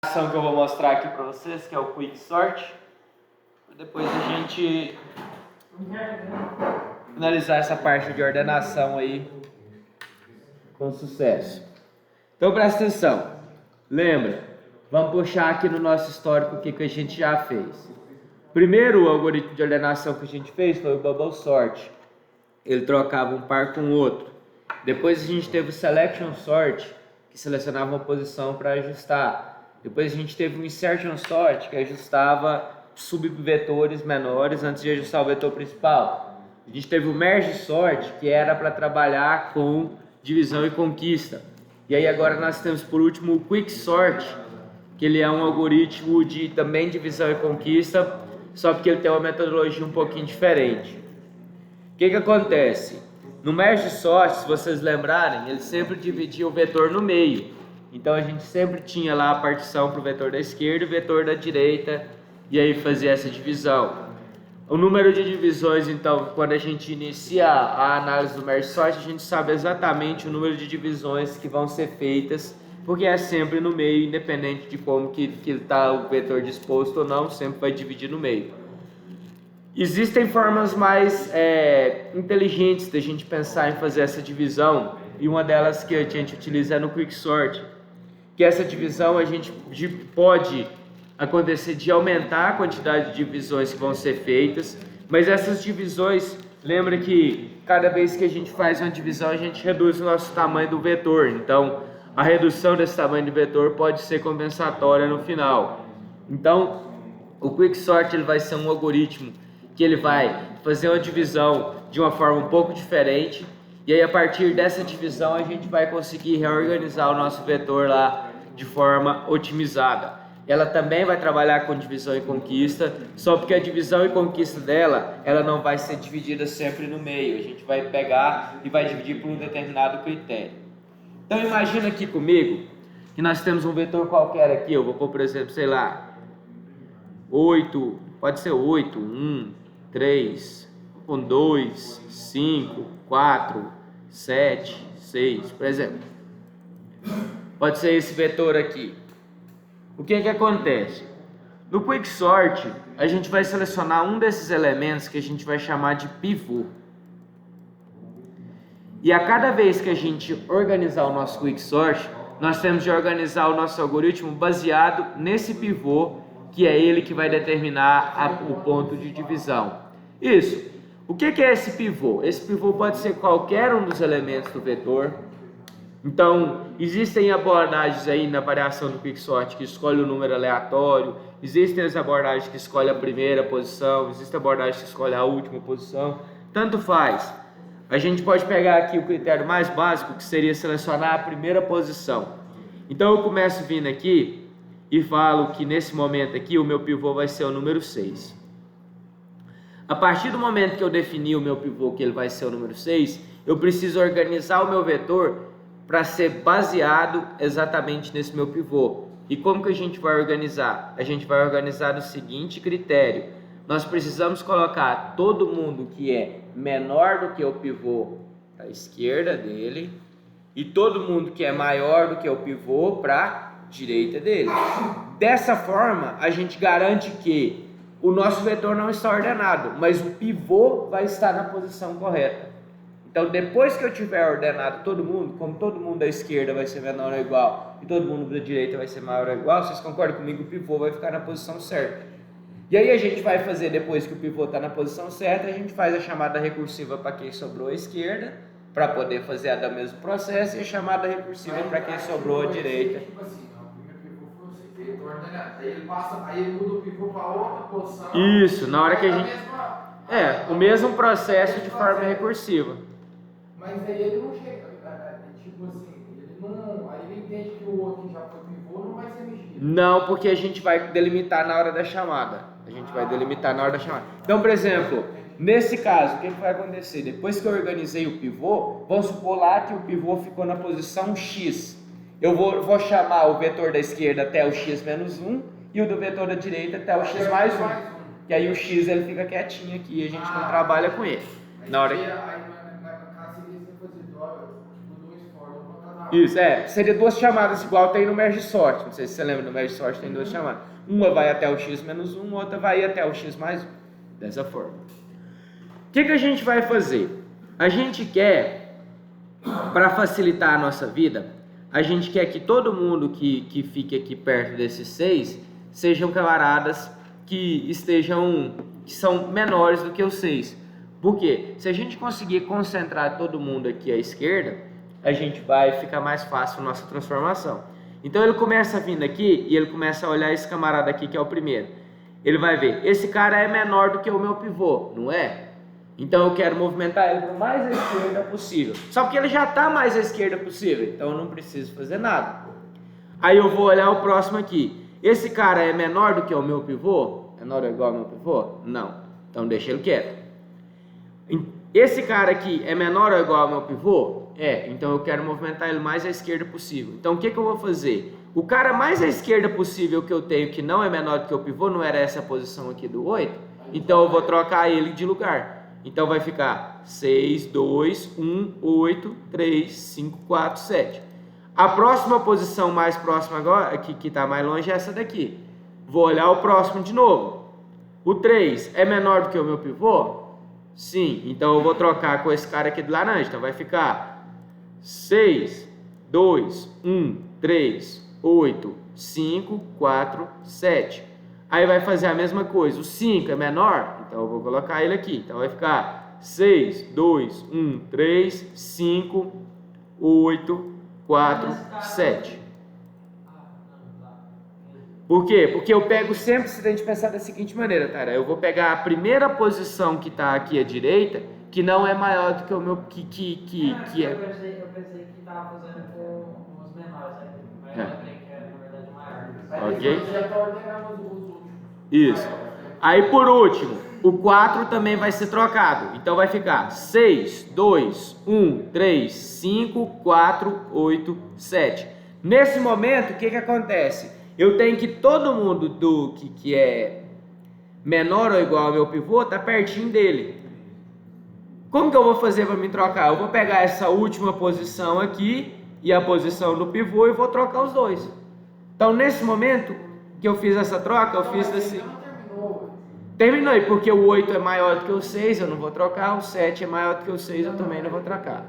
ação que eu vou mostrar aqui para vocês, que é o Quick Sort, para depois a gente finalizar essa parte de ordenação aí com sucesso. Então presta atenção, lembra, vamos puxar aqui no nosso histórico o que a gente já fez. Primeiro, o algoritmo de ordenação que a gente fez foi o Bubble Sort. Ele trocava um par com o outro. Depois a gente teve o Selection Sort, que selecionava uma posição para ajustar. Depois a gente teve o Insertion Sort, que ajustava subvetores menores antes de ajustar o vetor principal. A gente teve o Merge Sort, que era para trabalhar com divisão e conquista. E aí agora nós temos por último o Quick Sort, que ele é um algoritmo de também divisão e conquista, só porque ele tem uma metodologia um pouquinho diferente. O que acontece? No Merge Sort, se vocês lembrarem, ele sempre dividia o vetor no meio. Então a gente sempre tinha lá a partição para o vetor da esquerda e o vetor da direita, e aí fazia essa divisão. O número de divisões, então, quando a gente inicia a análise do Merge Sort, a gente sabe exatamente o número de divisões que vão ser feitas, porque é sempre no meio, independente de como que está o vetor disposto ou não, sempre vai dividir no meio. Existem formas mais inteligentes da gente pensar em fazer essa divisão, e uma delas que a gente utiliza é no Quick Sort, que essa divisão a gente pode acontecer de aumentar a quantidade de divisões que vão ser feitas, mas essas divisões, lembra que cada vez que a gente faz uma divisão a gente reduz o nosso tamanho do vetor, então a redução desse tamanho do vetor pode ser compensatória no final. Então o Quick Sort ele vai ser um algoritmo que ele vai fazer uma divisão de uma forma um pouco diferente, e aí a partir dessa divisão a gente vai conseguir reorganizar o nosso vetor lá de forma otimizada. Ela também vai trabalhar com divisão e conquista, só porque a divisão e conquista dela, ela não vai ser dividida sempre no meio. A gente vai pegar e vai dividir por um determinado critério. Então imagina aqui comigo que nós temos um vetor qualquer aqui, eu vou pôr, por exemplo, sei lá, 8, pode ser 8, 1, 3, 2, 5, 4, 7, 6, por exemplo. Pode ser esse vetor aqui. O que acontece? No Quick Sort, a gente vai selecionar um desses elementos que a gente vai chamar de pivô. E a cada vez que a gente organizar o nosso Quick Sort, nós temos de organizar o nosso algoritmo baseado nesse pivô, que é ele que vai determinar o ponto de divisão. Isso. O que é esse pivô? Esse pivô pode ser qualquer um dos elementos do vetor. Então, existem abordagens aí na variação do Quick Sort que escolhe o número aleatório, existem as abordagens que escolhe a primeira posição, existe a abordagem que escolhe a última posição, tanto faz. A gente pode pegar aqui o critério mais básico, que seria selecionar a primeira posição. Então eu começo vindo aqui e falo que nesse momento aqui o meu pivô vai ser o número 6. A partir do momento que eu defini o meu pivô, que ele vai ser o número 6, eu preciso organizar o meu vetor para ser baseado exatamente nesse meu pivô. E como que a gente vai organizar? A gente vai organizar no seguinte critério: nós precisamos colocar todo mundo que é menor do que o pivô para a esquerda dele e todo mundo que é maior do que o pivô para a direita dele. Dessa forma, a gente garante que o nosso vetor não está ordenado, mas o pivô vai estar na posição correta. Então, depois que eu tiver ordenado todo mundo, como todo mundo da esquerda vai ser menor ou igual e todo mundo da direita vai ser maior ou igual, vocês concordam comigo? O pivô vai ficar na posição certa. E aí a gente vai fazer, depois que o pivô está na posição certa, a gente faz a chamada recursiva para quem sobrou à esquerda, para poder fazer a do mesmo processo, e a chamada recursiva para quem sobrou à direita. Tipo assim, o primeiro pivô foi feito, ordenado. Aí ele muda o pivô para outra posição. Isso, na hora que a gente... o mesmo processo de forma recursiva. Mas aí ele não chega, tipo assim, aí ele entende que o outro que já foi pivô não vai ser mexido. Não, porque a gente vai delimitar na hora da chamada. A gente vai delimitar na hora da chamada. Então, por exemplo, nesse caso, o que vai acontecer? Depois que eu organizei o pivô, vamos supor lá que o pivô ficou na posição X. Eu vou chamar o vetor da esquerda até o X menos 1 e o do vetor da direita até o X mais 1. E aí o X ele fica quietinho aqui e a gente não trabalha com ele. Na hora que... Isso, seria duas chamadas igual tem no merge sort. Não sei se você lembra, no merge sort tem duas chamadas. Uma vai até o x menos 1, outra vai até o x mais 1. Dessa forma. O que a gente vai fazer? A gente quer, para facilitar a nossa vida, a gente quer que todo mundo que fique aqui perto desses 6 sejam camaradas que são menores do que os 6. Por quê? Se a gente conseguir concentrar todo mundo aqui à esquerda, a gente vai ficar mais fácil a nossa transformação. Então ele começa vindo aqui e ele começa a olhar esse camarada aqui que é o primeiro. Ele vai ver, esse cara é menor do que o meu pivô, não é? Então eu quero movimentar ele para o mais à esquerda possível. Só que ele já está mais à esquerda possível, então eu não preciso fazer nada. Aí eu vou olhar o próximo aqui. Esse cara é menor do que o meu pivô? Menor ou igual ao meu pivô? Não. Então deixa ele quieto. Esse cara aqui é menor ou igual ao meu pivô? Então eu quero movimentar ele mais à esquerda possível. Então o que eu vou fazer? O cara mais à esquerda possível que eu tenho, que não é menor do que o pivô, não era essa posição aqui do 8? Então eu vou trocar ele de lugar. Então vai ficar 6, 2, 1, 8, 3, 5, 4, 7. A próxima posição mais próxima agora, que está mais longe, é essa daqui. Vou olhar o próximo de novo. O 3 é menor do que o meu pivô? Sim, então eu vou trocar com esse cara aqui de laranja. Então vai ficar 6, 2, 1, 3, 8, 5, 4, 7. Aí vai fazer a mesma coisa. O 5 é menor? Então eu vou colocar ele aqui. Então vai ficar 6, 2, 1, 3, 5, 8, 4, 7. Por quê? Porque eu pego sempre, se a gente pensar da seguinte maneira, Tara, eu vou pegar a primeira posição que está aqui à direita, que não é maior do que o meu, que é. Eu pensei que estava fazendo com os menores, né? Mas eu lembrei que era, na verdade, maior. Ok? Já está ordenando os últimos. Isso. Aí por último, o 4 também vai ser trocado. Então vai ficar 6, 2, 1, 3, 5, 4, 8, 7. Nesse momento, o que acontece? Eu tenho que todo mundo que é menor ou igual ao meu pivô tá pertinho dele. Como que eu vou fazer para me trocar? Eu vou pegar essa última posição aqui e a posição do pivô e vou trocar os dois. Então nesse momento que eu fiz essa troca, eu fiz assim. Terminou, porque o 8 é maior do que o 6, eu não vou trocar. O 7 é maior do que o 6, eu também não vou trocar.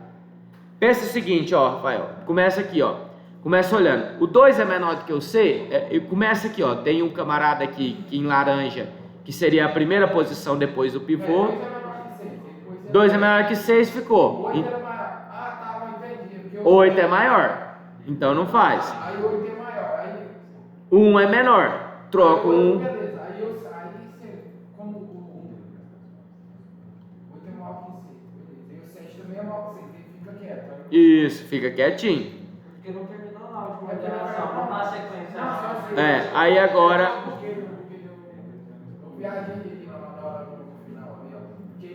Pensa o seguinte, ó, Rafael. Começa aqui, ó. Começa olhando. O 2 é menor do que o 6. Começa aqui, ó. Tem um camarada aqui em laranja, que seria a primeira posição depois do pivô. 2 é menor que 6, ficou. 8 é maior. Ah, tá, não entendi. 8 é maior. Então não faz. Aí 8 é maior. Aí 1 é menor. Troco 1. Beleza. Aí você, como o 8 é maior que 6. E o 7 também é maior que 6. Ele fica quieto. Isso, fica quietinho. Porque não terminou na última alteração, não dá sequência. Aí agora. Eu viajei ali na hora do final. Porque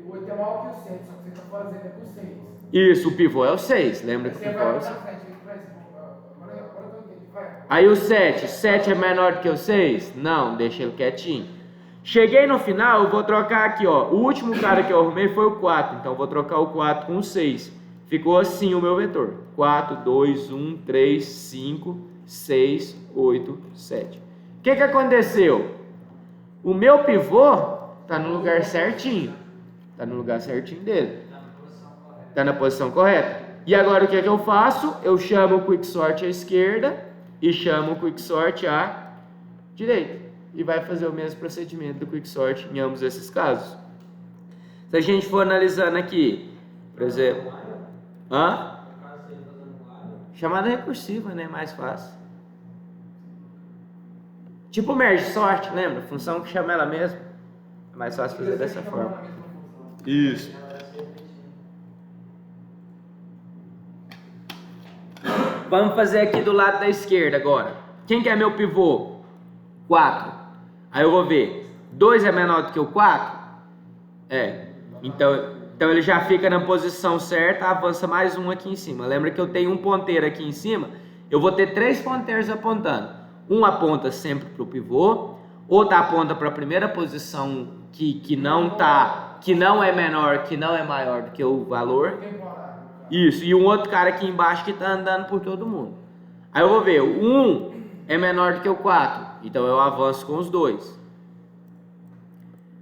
o 8 é maior que o 7, só que você está fazendo é com o 6. Isso, o pivô é o 6. Lembra que o Você pivô é vai o pra 6. frente, agora eu entendi. Vai. Aí o 7. 7 é menor do que o 6? Não, deixa ele quietinho. Cheguei no final, eu vou trocar aqui, ó. O último cara que eu arrumei foi o 4. Então eu vou trocar o 4 com o 6. Ficou assim o meu vetor. 4, 2, 1, 3, 5, 6, 8, 7. O que aconteceu? O meu pivô está no lugar certinho. Está no lugar certinho dele. Está na posição correta. E agora o que eu faço? Eu chamo o quicksort à esquerda e chamo o quicksort à direita. E vai fazer o mesmo procedimento do quicksort em ambos esses casos. Se a gente for analisando aqui, por exemplo... Chamada recursiva, né? Mais fácil. Tipo merge sort, lembra? Função que chama ela mesma. É mais fácil fazer dessa forma. Isso. Vamos fazer aqui do lado da esquerda agora. Quem que é meu pivô? 4. Aí eu vou ver. 2 é menor do que o 4? Então ele já fica na posição certa, avança mais um aqui em cima. Lembra que eu tenho um ponteiro aqui em cima? Eu vou ter 3 ponteiros apontando. Um aponta sempre para o pivô, outro aponta para a primeira posição que não é menor, que não é maior do que o valor. Isso, e um outro cara aqui embaixo que está andando por todo mundo. Aí eu vou ver, o 1 é menor do que o 4, então eu avanço com os dois.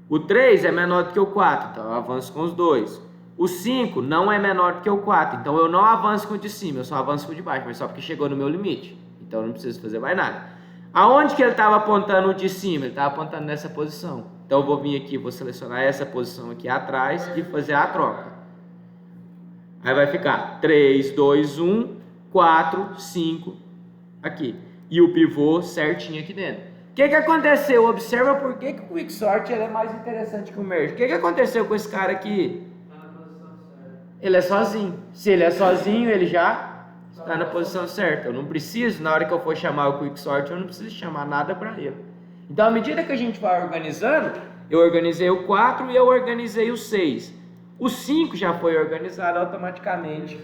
O 3 é menor do que o 4, então eu avanço com os dois. O 5 não é menor do que o 4, então eu não avanço com o de cima, eu só avanço com o de baixo, mas só porque chegou no meu limite. Então eu não preciso fazer mais nada. Aonde que ele estava apontando o de cima? Ele estava apontando nessa posição. Então eu vou vir aqui, vou selecionar essa posição aqui atrás e fazer a troca. Aí vai ficar 3, 2, 1, 4, 5 aqui. E o pivô certinho aqui dentro. O que aconteceu? Observa por que o Quicksort é mais interessante que o Merge. O que aconteceu com esse cara aqui? Tá na posição certa. Ele é sozinho. Se ele é sozinho, ele já está na posição certa. Eu não preciso, na hora que eu for chamar o Quicksort, eu não preciso chamar nada para ele. Então, à medida que a gente vai organizando, eu organizei o 4 e eu organizei o 6. O 5 já foi organizado automaticamente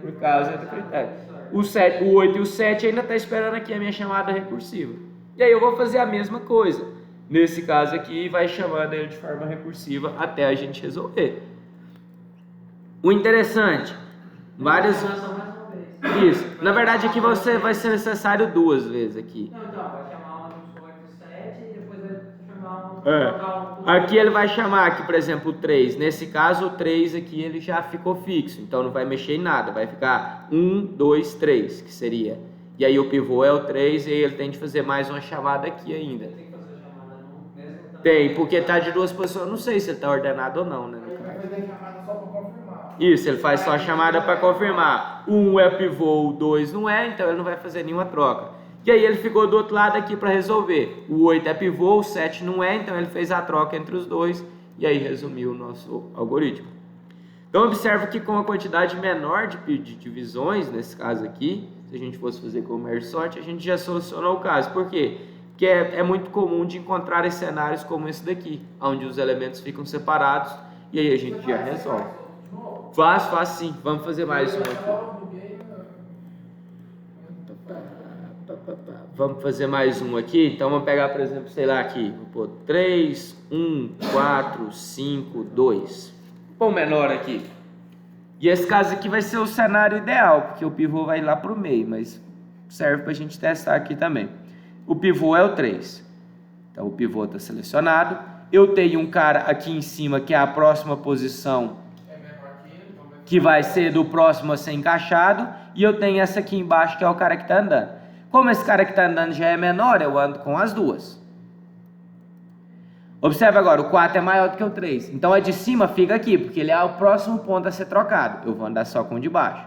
por causa do critério. O 7, o 8 e o 7 ainda está esperando aqui a minha chamada recursiva. E aí eu vou fazer a mesma coisa. Nesse caso aqui, vai chamando ele de forma recursiva até a gente resolver. O interessante, várias... Isso. Na verdade, aqui você vai ser necessário 2 vezes aqui. Não, então, vai chamar um dos 8 e 7 e depois vai chamar um... Aqui ele vai chamar aqui, por exemplo, o 3. Nesse caso, o 3 aqui ele já ficou fixo. Então não vai mexer em nada. Vai ficar 1, 2, 3, que seria. E aí o pivô é o 3 e aí ele tem de fazer mais uma chamada aqui ainda. Tem que fazer a chamada no mesmo... Tem, porque tá de 2 posições. Não sei se ele tá ordenado ou não, né? Ele vai fazer a chamada só para confirmar. Isso, ele faz só a chamada para confirmar. O 1 é pivô, o 2 não é, então ele não vai fazer nenhuma troca. E aí ele ficou do outro lado aqui para resolver. O 8 é pivô, o 7 não é, então ele fez a troca entre os dois e aí resumiu o nosso algoritmo. Então observa que com a quantidade menor de divisões, nesse caso aqui, se a gente fosse fazer com o merge sort, a gente já solucionou o caso. Por quê? Porque é muito comum de encontrar cenários como esse daqui, onde os elementos ficam separados e aí a gente já resolve. Faz sim. Vamos fazer mais um aqui. Vamos fazer mais um aqui. Então vamos pegar, por exemplo, sei lá aqui. Vou pôr 3, 1, 4, 5, 2. Vou pôr o menor aqui. E esse caso aqui vai ser o cenário ideal, porque o pivô vai lá para o meio, mas serve para a gente testar aqui também. O pivô é o 3. Então o pivô está selecionado. Eu tenho um cara aqui em cima que é a próxima posição, que vai ser do próximo a ser encaixado. E eu tenho essa aqui embaixo que é o cara que está andando. Como esse cara que está andando já é menor, eu ando com as duas. Observe agora, o 4 é maior do que o 3. Então a de cima fica aqui, porque ele é o próximo ponto a ser trocado. Eu vou andar só com o de baixo.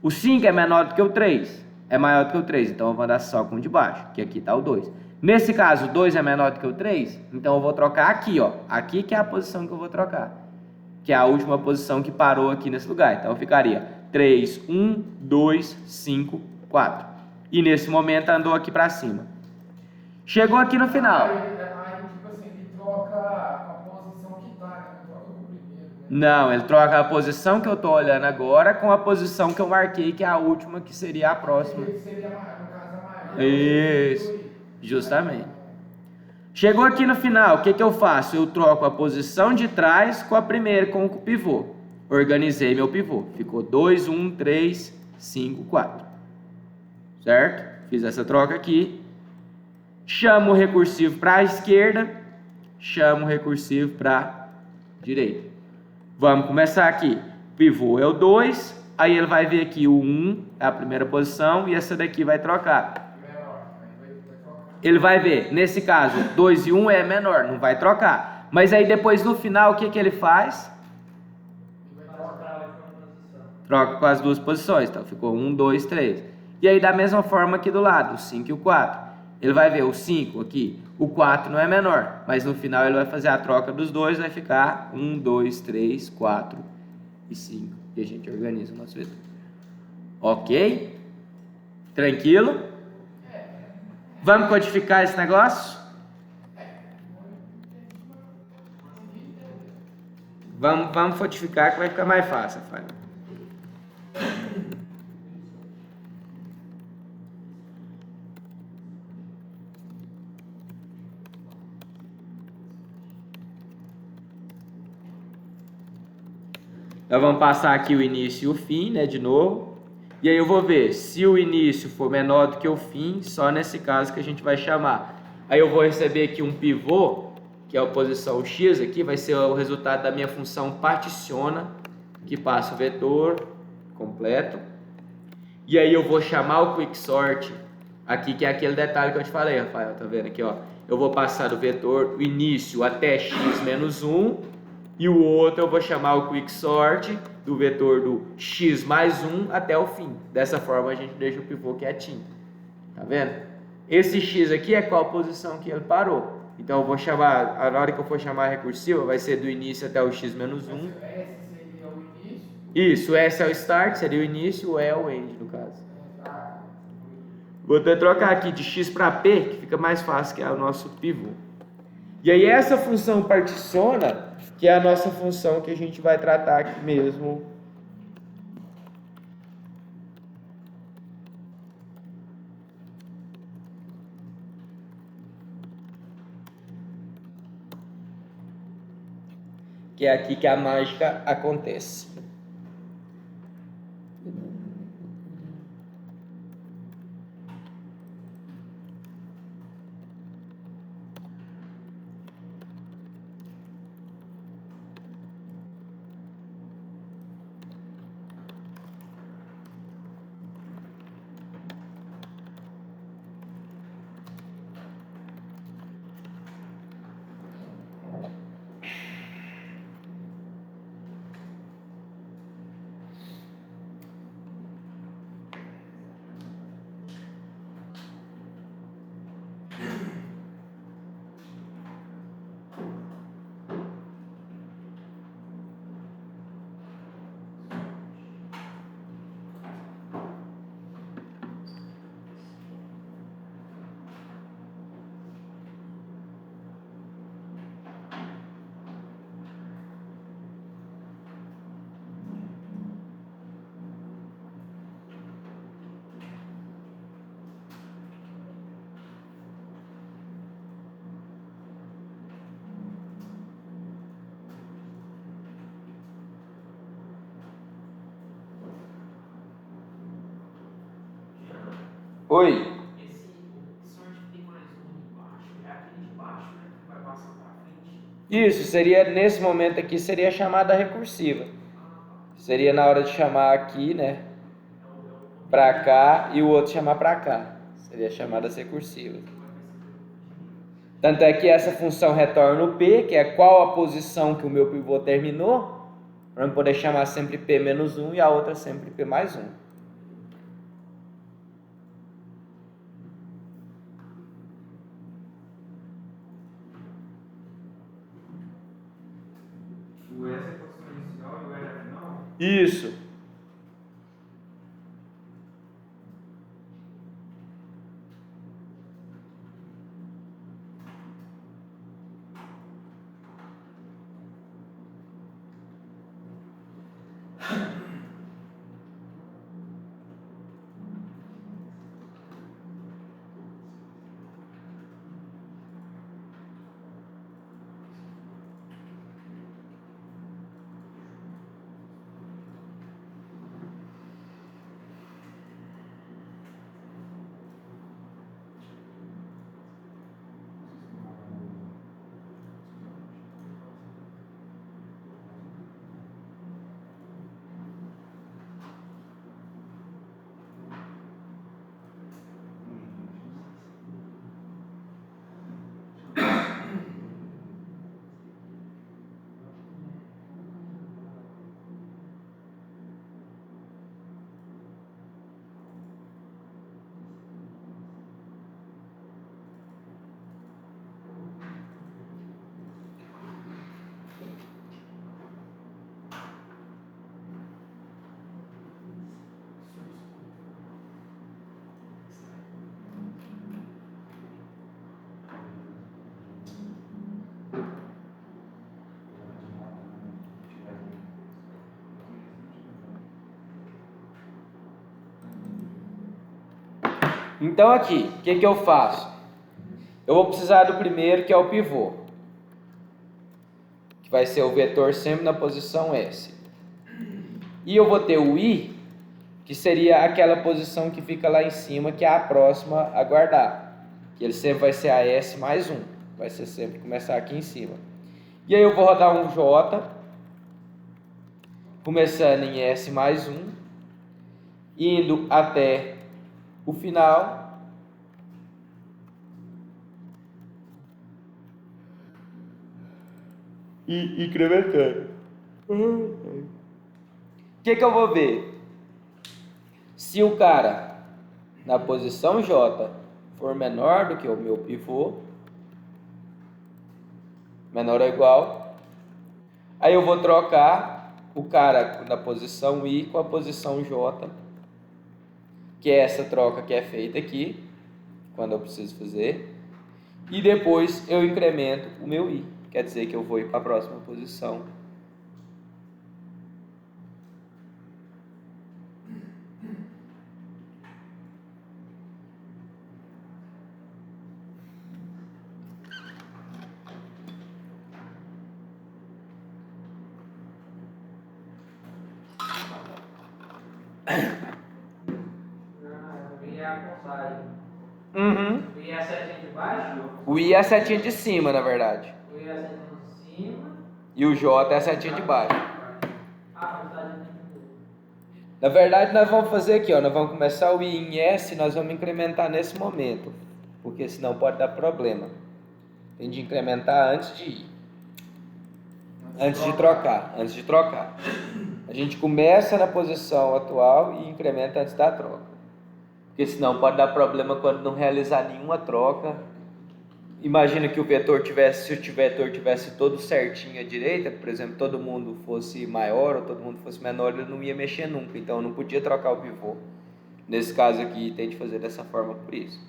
O 5 é menor do que o 3. É maior do que o 3, então eu vou andar só com o de baixo, que aqui está o 2. Nesse caso, o 2 é menor do que o 3, então eu vou trocar aqui, ó. Aqui que é a posição que eu vou trocar. Que é a última posição que parou aqui nesse lugar. Então ficaria 3, 1, 2, 5, 4. E nesse momento andou aqui para cima. Chegou aqui no final. Não, ele troca a posição que eu estou olhando agora com a posição que eu marquei, que é a última, que seria a próxima. Isso, justamente. Chegou aqui no final, o que eu faço? Eu troco a posição de trás com a primeira, com o pivô. Organizei meu pivô. Ficou 2, 1, 3, 5, 4. Certo? Fiz essa troca aqui. Chamo o recursivo para a esquerda. Chamo o recursivo para a direita. Vamos começar aqui. Pivô é o 2. Aí ele vai ver aqui o 1, é a primeira posição. E essa daqui vai trocar. Ele vai ver, nesse caso, 2 e 1 é menor, não vai trocar. Mas aí depois no final, o que ele faz? Troca com as duas posições. Então ficou 1, 2, 3. E aí da mesma forma aqui do lado, o 5 e o 4. Ele vai ver o 5 aqui, o 4 não é menor. Mas no final ele vai fazer a troca dos dois, vai ficar 1, 2, 3, 4 e 5. E a gente organiza o nosso vetor. Ok? Tranquilo? Vamos codificar esse negócio? Vamos codificar que vai ficar mais fácil, Fábio. Nós vamos passar aqui o início e o fim, né, de novo. E aí eu vou ver se o início for menor do que o fim, só nesse caso que a gente vai chamar. Aí eu vou receber aqui um pivô, que é a posição x aqui, vai ser o resultado da minha função particiona, que passa o vetor completo. E aí eu vou chamar o quicksort aqui, que é aquele detalhe que eu te falei, Rafael, tá vendo aqui, ó? Eu vou passar do vetor o início até x menos 1, e o outro eu vou chamar o quicksort do vetor do x mais 1 até o fim. Dessa forma a gente deixa o pivô quietinho, tá vendo? Esse x aqui é qual posição que ele parou. Então eu vou chamar, na hora que eu for chamar a recursiva, vai ser do início até o x menos 1. S seria o início? Isso, S é o start, seria o início, o E é o end, no caso. Vou até trocar aqui de x para p, que fica mais fácil, que é o nosso pivô. E aí essa função particiona, que é a nossa função que a gente vai tratar aqui mesmo. Que é aqui que a mágica acontece. Oi. Esse sort que tem mais um embaixo, é aquele de baixo, né? Que vai passar pra frente. Isso, seria, nesse momento aqui, seria a chamada recursiva. Seria na hora de chamar aqui, né, pra cá, e o outro chamar pra cá. Seria a chamada recursiva. Tanto é que essa função retorna o P, que é qual a posição que o meu pivô terminou, para eu poder chamar sempre P menos 1 e a outra sempre P mais 1. O S é a posição inicial e o L é a final? Isso. Então aqui, o que eu faço? Eu vou precisar do primeiro, que é o pivô, que vai ser o vetor sempre na posição S. E eu vou ter o I, que seria aquela posição que fica lá em cima, que é a próxima a guardar. Que ele sempre vai ser a S mais 1. Vai ser sempre começar aqui em cima. E aí eu vou rodar um J, começando em S mais 1, indo até o final. E incrementando. O que eu vou ver? Se o cara na posição J for menor do que o meu pivô, menor ou igual, aí eu vou trocar o cara na posição I com a posição J, que é essa troca que é feita aqui, quando eu preciso fazer, e depois eu incremento o meu I, quer dizer que eu vou ir para a próxima posição. E a contagem. Uhum. E a setinha de baixo? O I é a setinha de cima, na verdade. O I é a setinha de cima. E o J é a setinha de baixo. Ah, mas tá de Na verdade, nós vamos fazer aqui, ó, nós vamos começar o I em S, nós vamos incrementar nesse momento, porque senão pode dar problema. Tem de incrementar antes de ir. Antes de trocar. A gente começa na posição atual e incrementa antes da troca. Porque senão pode dar problema quando não realizar nenhuma troca. Imagina que se o vetor tivesse todo certinho à direita, por exemplo, todo mundo fosse maior ou todo mundo fosse menor, ele não ia mexer nunca, então eu não podia trocar o pivô. Nesse caso aqui, tem de fazer dessa forma por isso.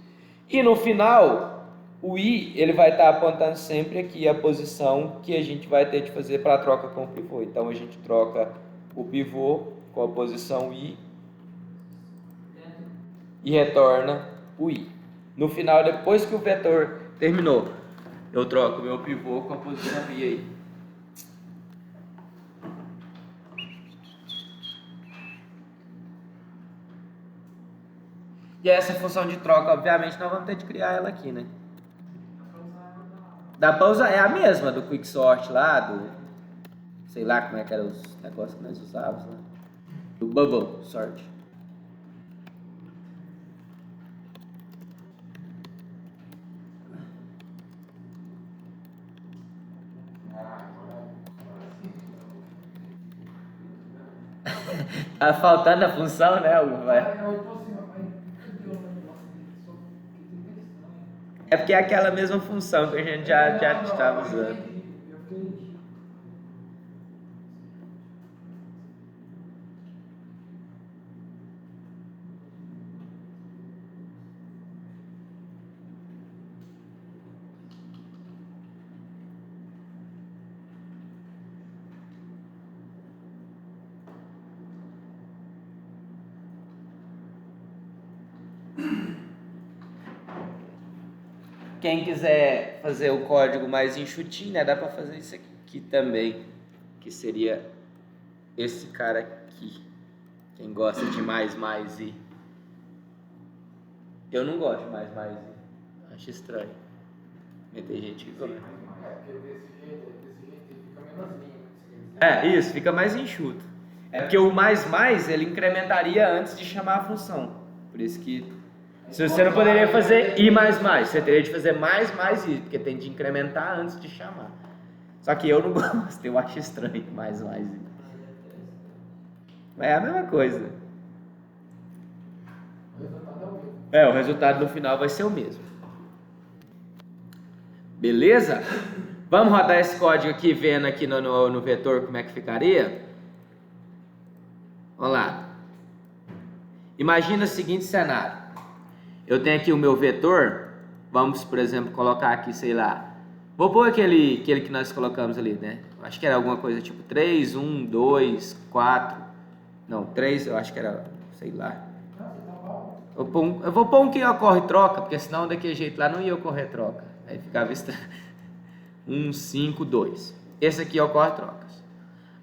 E no final, o I ele vai estar apontando sempre aqui a posição que a gente vai ter de fazer para a troca com o pivô. Então a gente troca o pivô com a posição I e retorna o I. No final, depois que o vetor terminou, eu troco o meu pivô com a posição I aí. E essa função de troca, obviamente, nós vamos ter de criar ela aqui, né? Dá pra usar, é a mesma do Quicksort lá, do... sei lá como é que eram os negócios que nós usávamos lá. Do Bubble Sort. Tá faltando a função, né, Hugo? Vai. Eu tô assim, mas cadê o negócio dele? Só que tem que estranho. É porque é aquela mesma função que a gente já estava usando. Eu entendi. Quem quiser fazer o código mais enxutinho, né, dá para fazer isso aqui também, que seria esse cara aqui. Quem gosta de mais e eu não gosto de mais e, acho estranho. Mas tem gente que gosta. É, porque desse jeito ele fica menorzinho. É, isso, fica mais enxuto. É porque o mais ele incrementaria antes de chamar a função. Por isso que se você não poderia fazer I mais, você teria de fazer mais I, porque tem de incrementar antes de chamar. Só que eu não gosto, eu acho estranho mais I. Mas é a mesma coisa. O resultado é o mesmo. É, o resultado no final vai ser o mesmo. Beleza? Vamos rodar esse código aqui, vendo aqui no vetor como é que ficaria? Vamos lá. Imagina o seguinte cenário. Eu tenho aqui o meu vetor, vamos, por exemplo, colocar aqui, sei lá, vou pôr aquele que nós colocamos ali, né? Acho que era alguma coisa tipo 3, 1, 2, 4, não, 3 eu acho que era, sei lá. Eu vou pôr um que ocorre troca, porque senão daquele jeito lá não ia ocorrer troca, aí ficava estranho. 1, 5, 2. Esse aqui ocorre trocas.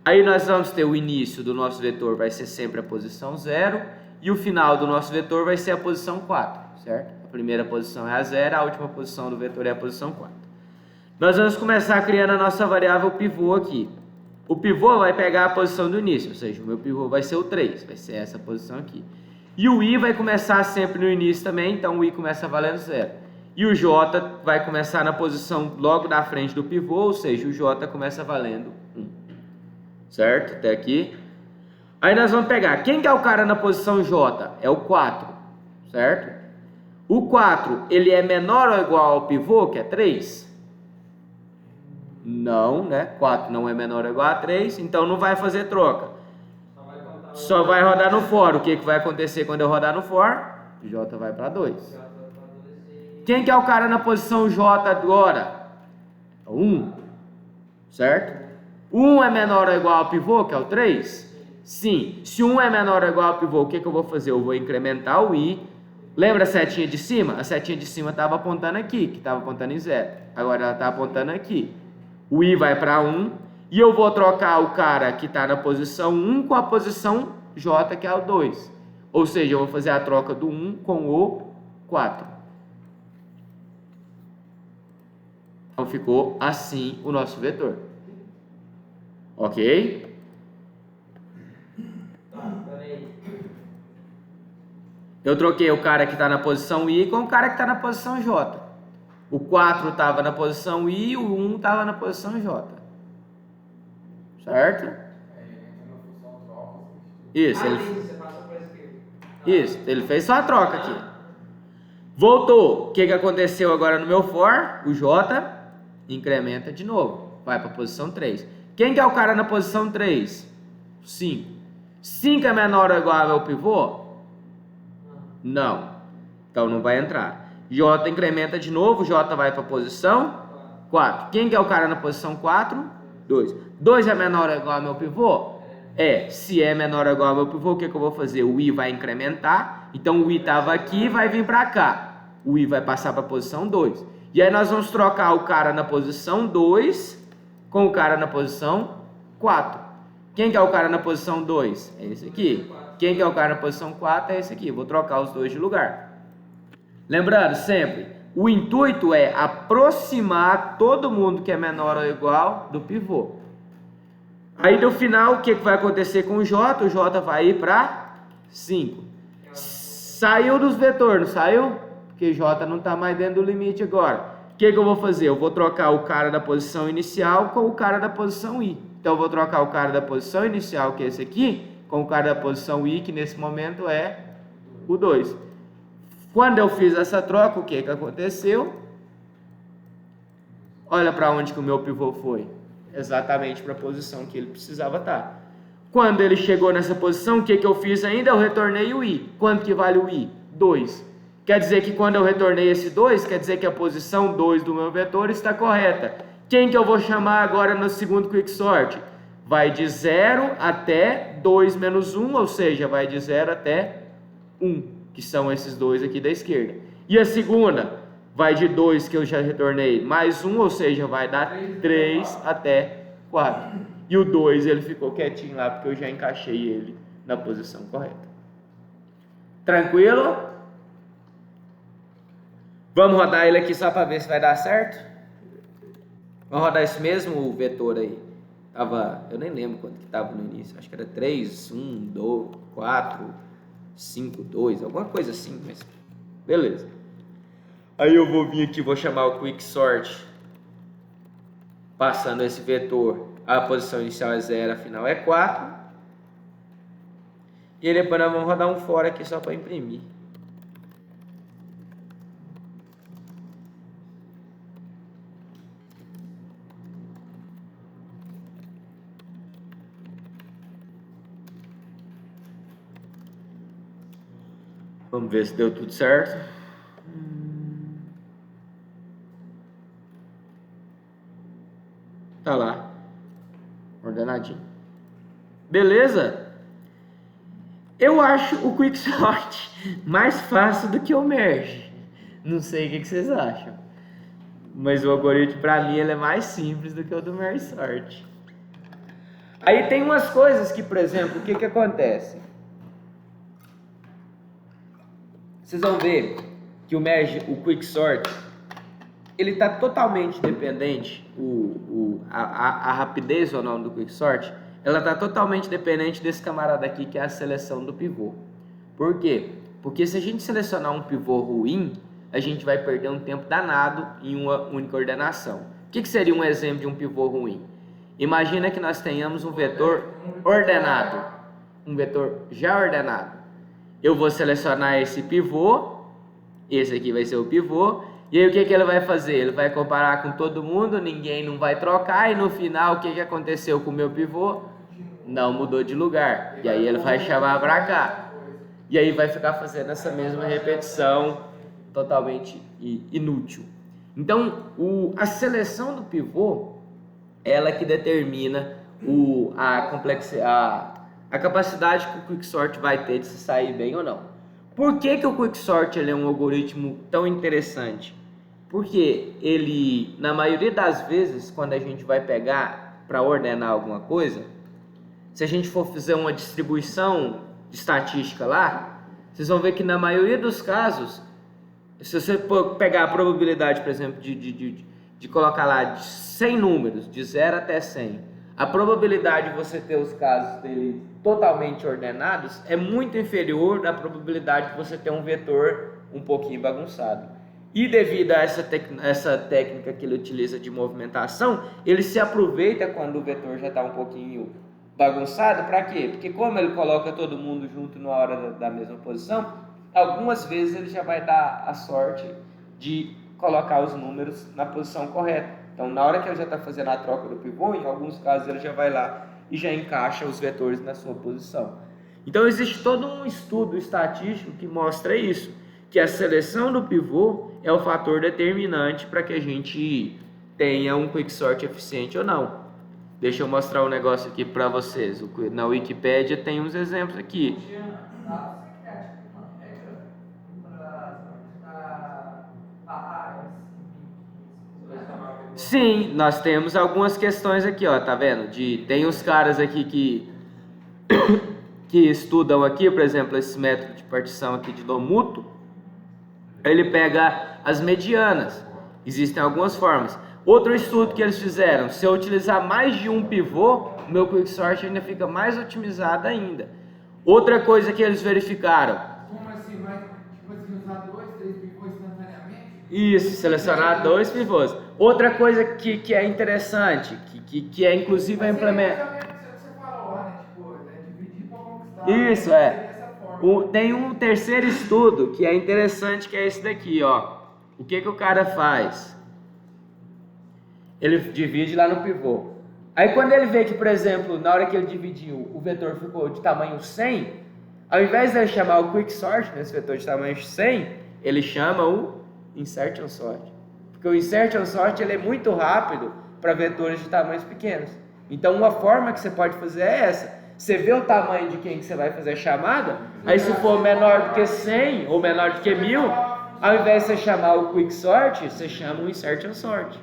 Aí nós vamos ter o início do nosso vetor vai ser sempre a posição 0 e o final do nosso vetor vai ser a posição 4, certo? A primeira posição é a 0, a última posição do vetor é a posição 4. Nós vamos começar criando a nossa variável pivô aqui. O pivô vai pegar a posição do início, ou seja, o meu pivô vai ser o 3, vai ser essa posição aqui. E o i vai começar sempre no início também, então o i começa valendo 0. E o j vai começar na posição logo da frente do pivô, ou seja, o j começa valendo 1. Certo? Até aqui. Aí nós vamos pegar, quem que é o cara na posição j? É o 4, certo? O 4, ele é menor ou igual ao pivô, que é 3? Não, né? 4 não é menor ou igual a 3, então não vai fazer troca. Só vai rodar no for. O que vai acontecer quando eu rodar no for? J vai para 2. Quem que é o cara na posição J agora? 1, certo? 1 é menor ou igual ao pivô, que é o 3? Sim. Se 1 é menor ou igual ao pivô, o que eu vou fazer? Eu vou incrementar o i. Lembra a setinha de cima? A setinha de cima estava apontando aqui, que estava apontando em 0. Agora ela está apontando aqui. O i vai para 1 e eu vou trocar o cara que está na posição 1 com a posição j, que é o 2. Ou seja, eu vou fazer a troca do 1 com o 4. Então ficou assim o nosso vetor. Ok? Eu troquei o cara que está na posição I com o cara que está na posição J. O 4 estava na posição I e o 1 estava na posição J. Certo? Isso, isso, ele fez só a troca aqui. Voltou. O que aconteceu agora no meu for? O J incrementa de novo. Vai para a posição 3. Quem que é o cara na posição 3? 5. 5 é menor ou igual ao meu pivô? Não. Então não vai entrar. J incrementa de novo, J vai para a posição 4. Quem que é o cara na posição 4? 2. 2 é menor ou igual ao meu pivô? É. Se é menor ou igual ao meu pivô, o que eu vou fazer? O i vai incrementar. Então o i estava aqui e vai vir para cá. O i vai passar para a posição 2. E aí nós vamos trocar o cara na posição 2 com o cara na posição 4. Quem que é o cara na posição 2? É esse aqui. Quem que é o cara na posição 4? É esse aqui. Vou trocar os dois de lugar. Lembrando sempre, o intuito é aproximar todo mundo que é menor ou igual do pivô. Aí no final, o que vai acontecer com o J? O J vai ir para 5. Saiu dos vetores, não saiu? Porque J não está mais dentro do limite agora. O que eu vou fazer? Eu vou trocar o cara da posição inicial com o cara da posição I. Então eu vou trocar o cara da posição inicial, que é esse aqui, com o cara da posição I, que nesse momento é o 2. Quando eu fiz essa troca, o que aconteceu? Olha para onde que o meu pivô foi. Exatamente para a posição que ele precisava estar. Quando ele chegou nessa posição, o que eu fiz ainda? Eu retornei o i. Quanto que vale o i? 2. Quer dizer que quando eu retornei esse 2, quer dizer que a posição 2 do meu vetor está correta. Quem que eu vou chamar agora no segundo quicksort? Vai de 0 até 2 menos 1, ou seja, vai de 0 até 1, que são esses dois aqui da esquerda. E a segunda vai de 2, que eu já retornei, mais 1, ou seja, vai dar 3 até 4. E o 2 ele ficou quietinho lá, porque eu já encaixei ele na posição correta. Tranquilo? Vamos rodar ele aqui só para ver se vai dar certo? Vamos rodar esse mesmo vetor aí. Eu nem lembro quanto que estava no início. Acho que era 3, 1, 2, 4, 5, 2, alguma coisa assim, mas beleza. Aí eu vou vir aqui, vou chamar o quicksort, passando esse vetor. A posição inicial é 0, a final é 4. E depois nós vamos rodar um for aqui só para imprimir. Vamos ver se deu tudo certo. Tá lá. Ordenadinho. Beleza? Eu acho o quicksort mais fácil do que o merge. Não sei o que vocês acham. Mas o algoritmo, para mim, ele é mais simples do que o do merge sort. Aí tem umas coisas que, por exemplo, o que acontece? Vocês vão ver que o Quicksort, ele está totalmente dependente, a rapidez ou não do Quicksort, ela está totalmente dependente desse camarada aqui, que é a seleção do pivô. Por quê? Porque se a gente selecionar um pivô ruim, a gente vai perder um tempo danado em uma única ordenação. O que seria um exemplo de um pivô ruim? Imagina que nós tenhamos um vetor ordenado, um vetor já ordenado. Eu vou selecionar esse pivô, esse aqui vai ser o pivô, e aí o que ele vai fazer? Ele vai comparar com todo mundo, ninguém não vai trocar, e no final o que aconteceu com o meu pivô? Não mudou de lugar, e aí ele vai chamar para cá. E aí vai ficar fazendo essa mesma repetição totalmente inútil. Então, a seleção do pivô, ela que determina a capacidade que o Quicksort vai ter de se sair bem ou não. Por que o Quicksort ele é um algoritmo tão interessante? Porque ele, na maioria das vezes, quando a gente vai pegar para ordenar alguma coisa, se a gente for fazer uma distribuição de estatística lá, vocês vão ver que na maioria dos casos, se você pegar a probabilidade, por exemplo, de colocar lá de 100 números, de 0 até 100, a probabilidade de você ter os casos dele totalmente ordenados é muito inferior à probabilidade de você ter um vetor um pouquinho bagunçado. E devido a essa técnica que ele utiliza de movimentação, ele se aproveita quando o vetor já está um pouquinho bagunçado. Para quê? Porque como ele coloca todo mundo junto na hora da mesma posição, algumas vezes ele já vai dar a sorte de colocar os números na posição correta. Então, na hora que ele já está fazendo a troca do pivô, em alguns casos ele já vai lá e já encaixa os vetores na sua posição. Então, existe todo um estudo estatístico que mostra isso, que a seleção do pivô é o fator determinante para que a gente tenha um Quicksort eficiente ou não. Deixa eu mostrar um negócio aqui para vocês. Na Wikipédia tem uns exemplos aqui. Sim, nós temos algumas questões aqui, ó, tá vendo? Tem uns caras aqui que estudam aqui, por exemplo, esse método de partição aqui de Lomuto. Ele pega as medianas. Existem algumas formas. Outro estudo que eles fizeram, se eu utilizar mais de um pivô, o meu Quicksort ainda fica mais otimizado ainda. Outra coisa que eles verificaram. Como assim? Mas, tipo assim, usar 2, 3 pivôs instantaneamente? Isso, selecionar 2 pivôs. Outra coisa que é interessante, que é inclusive a implementação. Você falou lá, né? Tipo, dividir para conquistar. Isso, tem um terceiro estudo que é interessante, que é esse daqui, ó. O que o cara faz? Ele divide lá no pivô. Aí quando ele vê que, por exemplo, na hora que ele dividiu, o vetor ficou de tamanho 100, ao invés de ele chamar o Quicksort, nesse vetor de tamanho 100, ele chama o Insertion Sort. Porque o Insertion Sort ele é muito rápido para vetores de tamanhos pequenos. Então uma forma que você pode fazer é essa. Você vê o tamanho de quem que você vai fazer a chamada, aí se for menor do que 100 ou menor do que 1000, ao invés de você chamar o Quicksort, você chama o Insertion Sort.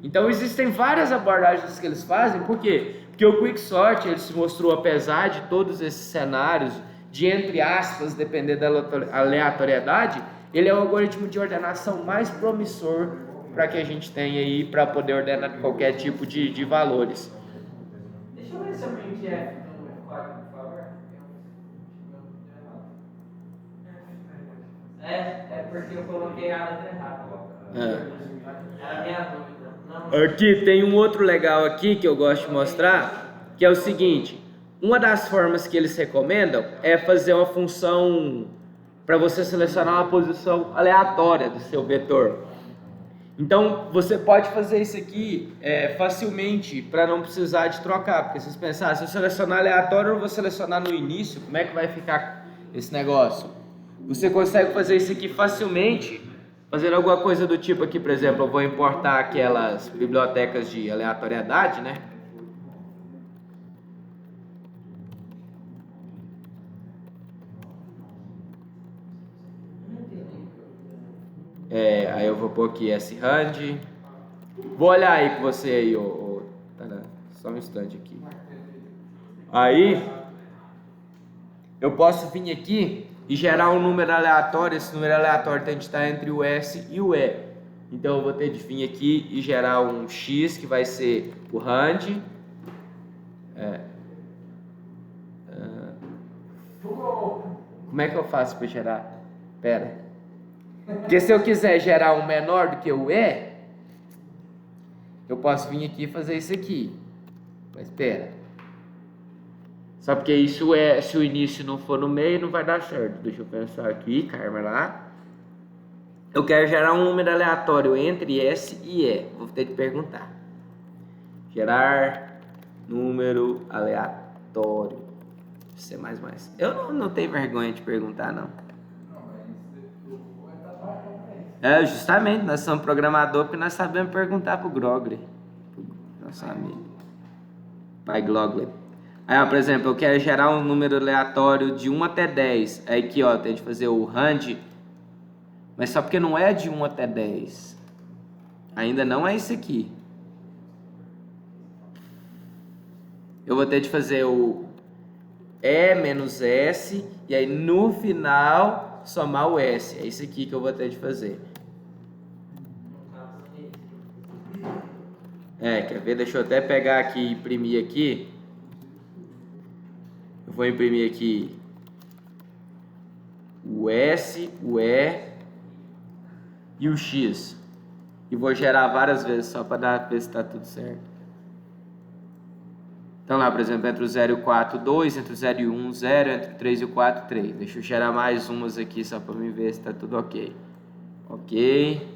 Então existem várias abordagens que eles fazem, por quê? Porque o Quicksort ele se mostrou, apesar de todos esses cenários, de entre aspas, depender da aleatoriedade, ele é o algoritmo de ordenação mais promissor para que a gente tenha aí para poder ordenar qualquer tipo de valores. Deixa eu ver se eu printf no código, por favor. É porque eu coloquei a letra errada. Era a minha dúvida. Aqui tem um outro legal aqui que eu gosto de mostrar, que é o seguinte: uma das formas que eles recomendam é fazer uma função para você selecionar uma posição aleatória do seu vetor. Então você pode fazer isso aqui facilmente para não precisar de trocar, porque vocês pensam, se eu selecionar aleatório eu não vou selecionar no início, como é que vai ficar esse negócio? Você consegue fazer isso aqui facilmente, fazendo alguma coisa do tipo aqui, por exemplo, eu vou importar aquelas bibliotecas de aleatoriedade, né? Aí eu vou pôr aqui srand. Vou olhar aí com você aí, só um instante aqui. Aí, eu posso vir aqui e gerar um número aleatório. Esse número aleatório tem que estar entre o S e o E. Então, eu vou ter de vir aqui e gerar um X, que vai ser o rand. Como é que eu faço para gerar? Pera. Porque se eu quiser gerar um menor do que o E, eu posso vir aqui e fazer isso aqui. Mas espera. Só porque isso se o início não for no meio, não vai dar certo. Deixa eu pensar aqui, Carmen lá. Eu quero gerar um número aleatório entre S e E. Vou ter que perguntar. Gerar número aleatório. C++. Eu não tenho vergonha de perguntar, não. Justamente, nós somos programador porque nós sabemos perguntar pro Grogli. Nosso amigo. Pai Glogli. Aí, ó, por exemplo, eu quero gerar um número aleatório de 1 até 10. Aí aqui, ó, tem que fazer o rand. Mas só porque não é de 1 até 10. Ainda não é isso aqui. Eu vou ter de fazer o E menos S. E aí no final somar o S. É isso aqui que eu vou ter de fazer. Quer ver? Deixa eu até pegar aqui e imprimir aqui. Eu vou imprimir aqui o S, o E e o X. E vou gerar várias vezes só para ver se está tudo certo. Então lá, por exemplo, entre o 0 e o 4, 2, entre o 0 e o 1, 0, entre o 3 e o 4, 3. Deixa eu gerar mais umas aqui só para me ver se está tudo ok. Ok.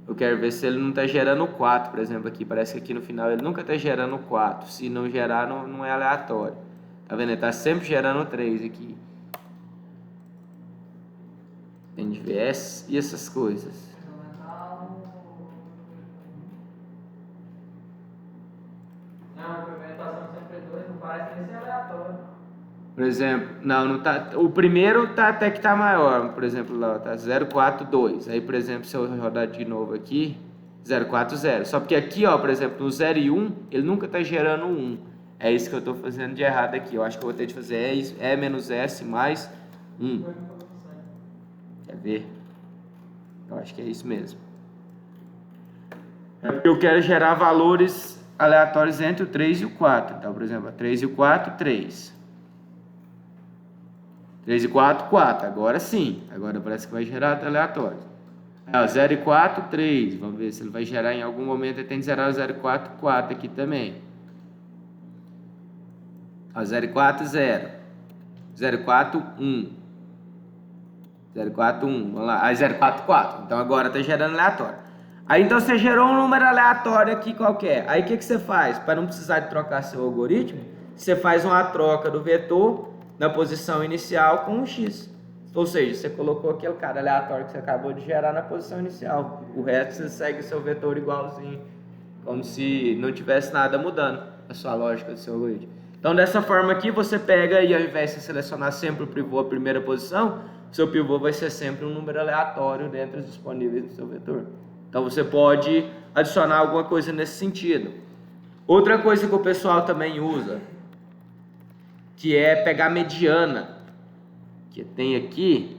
Eu quero ver se ele não está gerando 4, por exemplo, aqui. Parece que aqui no final ele nunca está gerando 4. Se não gerar, não é aleatório. Tá vendo? Ele está sempre gerando 3 aqui. Tem de ver e essas coisas. Não, o primeiro está sendo sempre 2, não parece nem ser aleatório. Por exemplo, não tá. O primeiro tá até que tá maior. Por exemplo, lá tá 042. Aí, por exemplo, se eu rodar de novo aqui, 040. Só porque aqui, ó, por exemplo, no 0 e 1, ele nunca tá gerando 1. É isso que eu tô fazendo de errado aqui. Eu acho que eu vou ter de fazer E menos S mais 1. Quer ver? Eu acho que é isso mesmo. Eu quero gerar valores aleatórios entre o 3 e o 4. Então, por exemplo, 3 e o 4, 3. 3 e 4, 4. Agora sim. Agora parece que vai gerar aleatório. 0 e 4, 3. Vamos ver se ele vai gerar em algum momento. Ele tem que zerar o 0 e 4, 4 aqui também. 0 e 4, 0. 0 e 4, 1. 0 e 4, 1. Vamos lá. Aí 0 e 4, 4. Então agora está gerando aleatório. Aí então você gerou um número aleatório aqui qualquer. Aí o que você faz? Para não precisar de trocar seu algoritmo, você faz uma troca do vetor na posição inicial com um X. Ou seja, você colocou aquele cara aleatório que você acabou de gerar na posição inicial. O resto você segue o seu vetor igualzinho. Como se não tivesse nada mudando a sua lógica do seu algoritmo. Então dessa forma aqui você pega e ao invés de selecionar sempre o pivô a primeira posição, seu pivô vai ser sempre um número aleatório dentro dos disponíveis do seu vetor. Então você pode adicionar alguma coisa nesse sentido. Outra coisa que o pessoal também usa, que é pegar a mediana, que tem aqui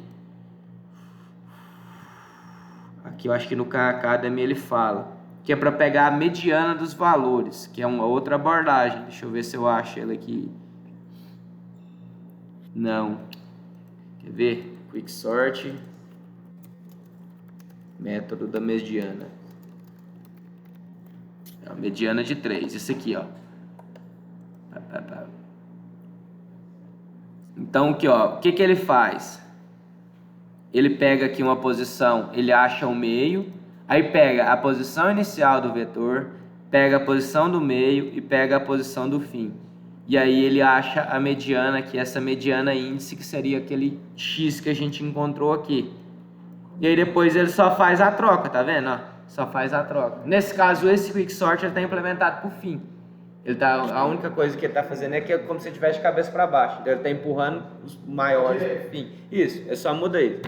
eu acho que no Khan Academy ele fala, que é para pegar a mediana dos valores, que é uma outra abordagem. Deixa eu ver se eu acho ele aqui. Não. Quer ver? Quicksort. Método da mediana. É a mediana de 3. Isso aqui, ó. Então, aqui, ó, o que ele faz? Ele pega aqui uma posição, ele acha o meio, aí pega a posição inicial do vetor, pega a posição do meio e pega a posição do fim. E aí ele acha a mediana, que é essa mediana índice, que seria aquele X que a gente encontrou aqui. E aí depois ele só faz a troca, tá vendo? Ó, só faz a troca. Nesse caso, esse quicksort está implementado por fim. A única coisa que ele está fazendo é que é como se ele estivesse de cabeça para baixo. Então ele está empurrando os maiores para o fim. Isso, é só muda isso.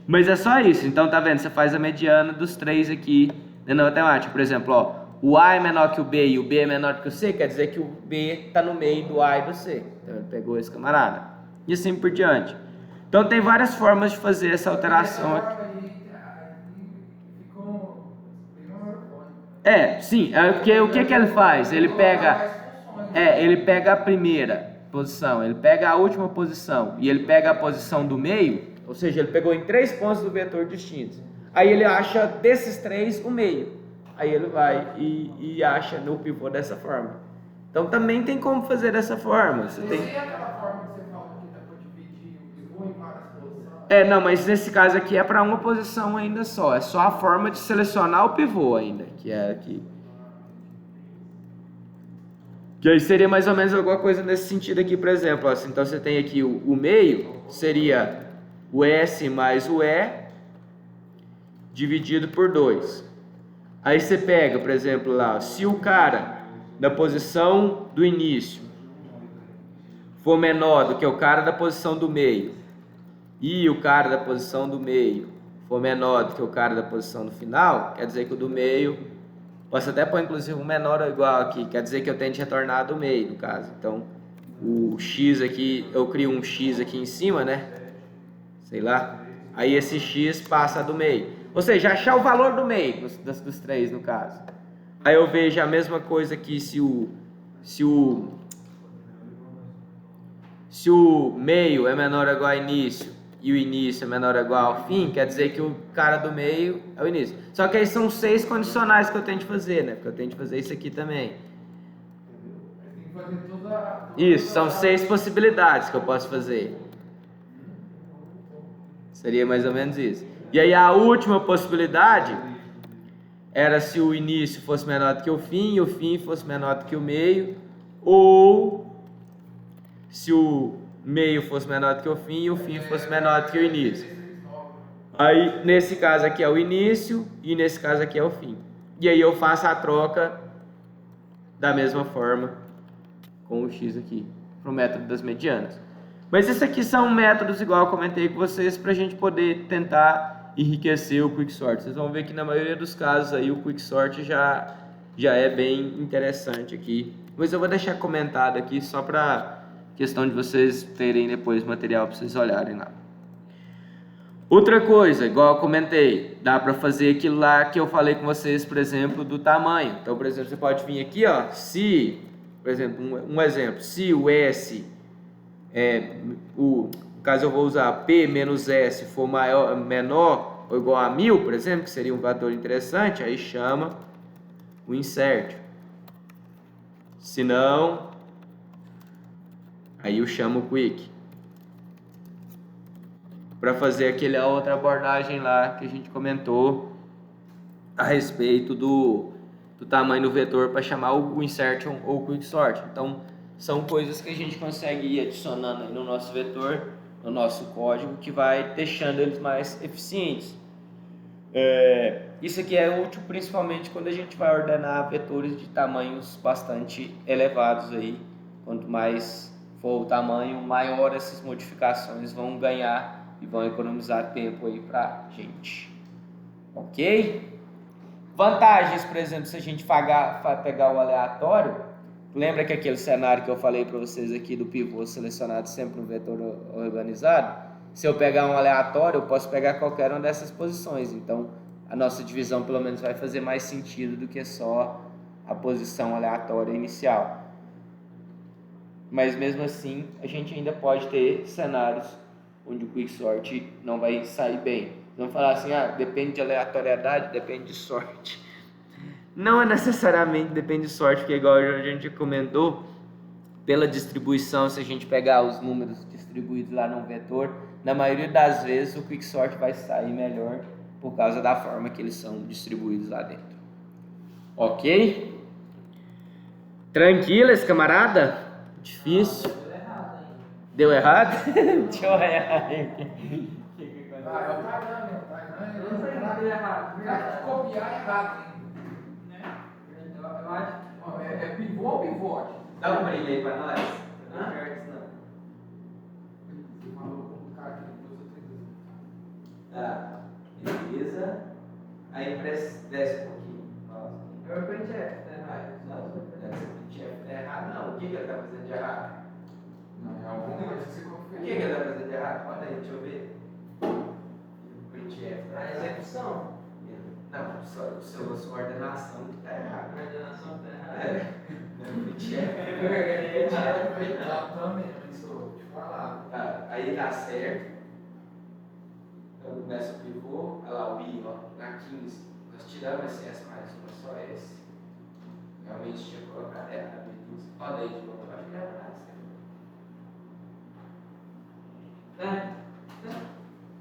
Mas é só isso. Então tá vendo? Você faz a mediana dos 3 aqui na matemática. Por exemplo, ó, o A é menor que o B e o B é menor que o C, quer dizer que o B está no meio do A e do C. Então ele pegou esse camarada. E assim por diante. Então tem várias formas de fazer essa alteração aqui. Sim, porque o que ele faz? Ele pega a primeira posição, ele pega a última posição e ele pega a posição do meio, ou seja, ele pegou em 3 pontos do vetor distintos. Aí ele acha desses 3 o meio. Aí ele vai e acha no pivô dessa forma. Então também tem como fazer dessa forma. Você tem... é aquela forma que você falou que dá para dividir o pivô em várias posições? Não, mas nesse caso aqui é para uma posição ainda só. É só a forma de selecionar o pivô ainda, que é aqui. Que aí seria mais ou menos alguma coisa nesse sentido aqui, por exemplo. Assim, então você tem aqui o meio, seria o S mais o E dividido por 2. Aí você pega, por exemplo, lá, se o cara da posição do início for menor do que o cara da posição do meio e o cara da posição do meio for menor do que o cara da posição do final, quer dizer que o do meio, posso até pôr inclusive um menor ou igual aqui, quer dizer que eu tenho de retornar do meio, no caso. Então, o X aqui, eu crio um X aqui em cima, né? Sei lá. Aí esse X passa do meio. Ou seja, achar o valor do meio dos 3, no caso. Aí eu vejo a mesma coisa aqui se o meio é menor ou igual ao início e o início é menor ou igual ao fim, quer dizer que o cara do meio é o início. Só que aí são 6 condicionais que eu tenho de fazer, né? Porque eu tenho de fazer isso aqui também. Isso, são 6 possibilidades que eu posso fazer. Seria mais ou menos isso. E aí a última possibilidade era se o início fosse menor do que o fim e o fim fosse menor do que o meio, ou se o meio fosse menor do que o fim e o fim fosse menor do que o início. Aí nesse caso aqui é o início e nesse caso aqui é o fim. E aí eu faço a troca da mesma forma com o X aqui, para o método das medianas. Mas esses aqui são métodos, igual eu comentei com vocês, para a gente poder tentar enriquecer o Quicksort. Vocês vão ver que na maioria dos casos aí o Quicksort já é bem interessante aqui. Mas eu vou deixar comentado aqui só para questão de vocês terem depois material para vocês olharem lá. Outra coisa, igual eu comentei, dá para fazer aquilo lá que eu falei com vocês, por exemplo, do tamanho. Então, por exemplo, você pode vir aqui, ó, se, por exemplo, um exemplo, se o S caso eu vou usar P menos S for menor ou igual a 1000, por exemplo, que seria um valor interessante, aí chama o insert. Se não, aí eu chamo o quick. Para fazer aquela outra abordagem lá que a gente comentou a respeito do tamanho do vetor para chamar o insertion ou o quicksort. Então, são coisas que a gente consegue ir adicionando aí no nosso vetor, no nosso código, que vai deixando eles mais eficientes. Isso aqui é útil principalmente quando a gente vai ordenar vetores de tamanhos bastante elevados aí. Quanto mais for o tamanho, maior essas modificações vão ganhar e vão economizar tempo aí pra gente. Ok? Vantagens, por exemplo, se a gente pegar o aleatório. Lembra que aquele cenário que eu falei para vocês aqui do pivô selecionado sempre no vetor organizado? Se eu pegar um aleatório, eu posso pegar qualquer uma dessas posições. Então, a nossa divisão pelo menos vai fazer mais sentido do que só a posição aleatória inicial. Mas mesmo assim, a gente ainda pode ter cenários onde o quicksort não vai sair bem. Vamos falar assim, depende de aleatoriedade, depende de sorte. Não é necessariamente depende de sorte, porque igual a gente comentou, pela distribuição, se a gente pegar os números distribuídos lá no vetor, na maioria das vezes o quicksort vai sair melhor por causa da forma que eles são distribuídos lá dentro. Ok? Tranquilo esse camarada? Difícil. Deu errado? Deixa eu olhar aqui. Copiar errado. É pivô ou pivote? Dá um brilho aí pra nós. Você falou com o cara aqui, Tá, beleza. Aí desce um pouquinho. Foi o print F, tá errado. Não, esse print F tá errado não. O que ele tá fazendo de errado? Não, é alguma coisa que você O conferiu. que ele tá fazendo de errado? Olha aí, deixa eu ver. O print F tá A errado. execução. Não, sua ordenação que tá A errada. coordenação tá errada. É. Não, o print F. Também, mas eu vou te falar. Tá, aí tá certo. Então começa o pivô, olha lá o I, ó, na 15. Nós tiramos esse S mais uma, só S. Realmente tinha colocado errado. Olha aí de novo, eu acho que era mais.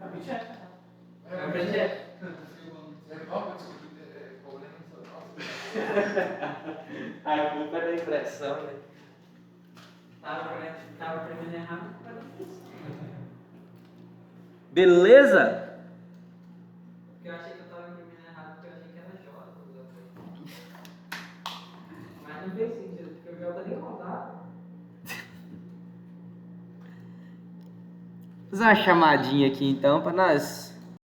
É o print F. É É o print F. Você nova descobrir problema em sua A culpa é da impressão, né? Tava primeiro errado por causa disso. Beleza? Porque eu achei que eu tava imprimindo errado, porque eu achei que era J. Mas não fez sentido, porque o J nem rodava. Vou fazer uma chamadinha aqui então para nós